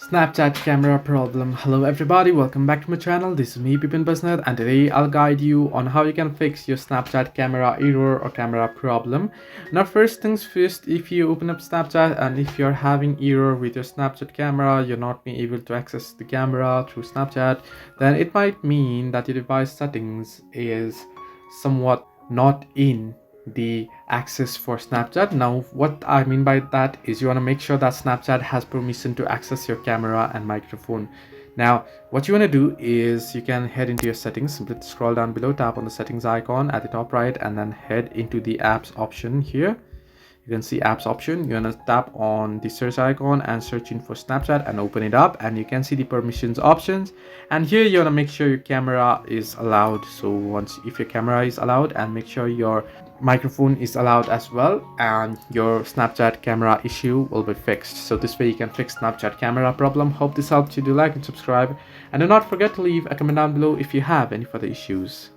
Snapchat camera problem. Hello everybody, welcome back to my channel. This is me Pipin Basnet, and today I'll guide you on how you can fix your Snapchat camera error or camera problem. Now first things first, if you open up Snapchat and if you're having error with your Snapchat camera, you're not being able to access the camera through Snapchat, then it might mean that your device settings is somewhat not in the access for Snapchat. Now what I mean by that is you want to make sure that Snapchat has permission to access your camera and microphone. Now what you want to do is you can head into your settings, simply scroll down below, tap on the settings icon at the top right, and then head into the apps option here. You can see apps option. You're gonna tap on the search icon and search in for Snapchat and open it up, and you can see the permissions options, and here you want to make sure your camera is allowed. So once if your camera is allowed, and make sure your microphone is allowed as well, and your Snapchat camera issue will be fixed. So this way you can fix Snapchat camera problem. Hope this helped you. Do like and subscribe, and do not forget to leave a comment down below if you have any further issues.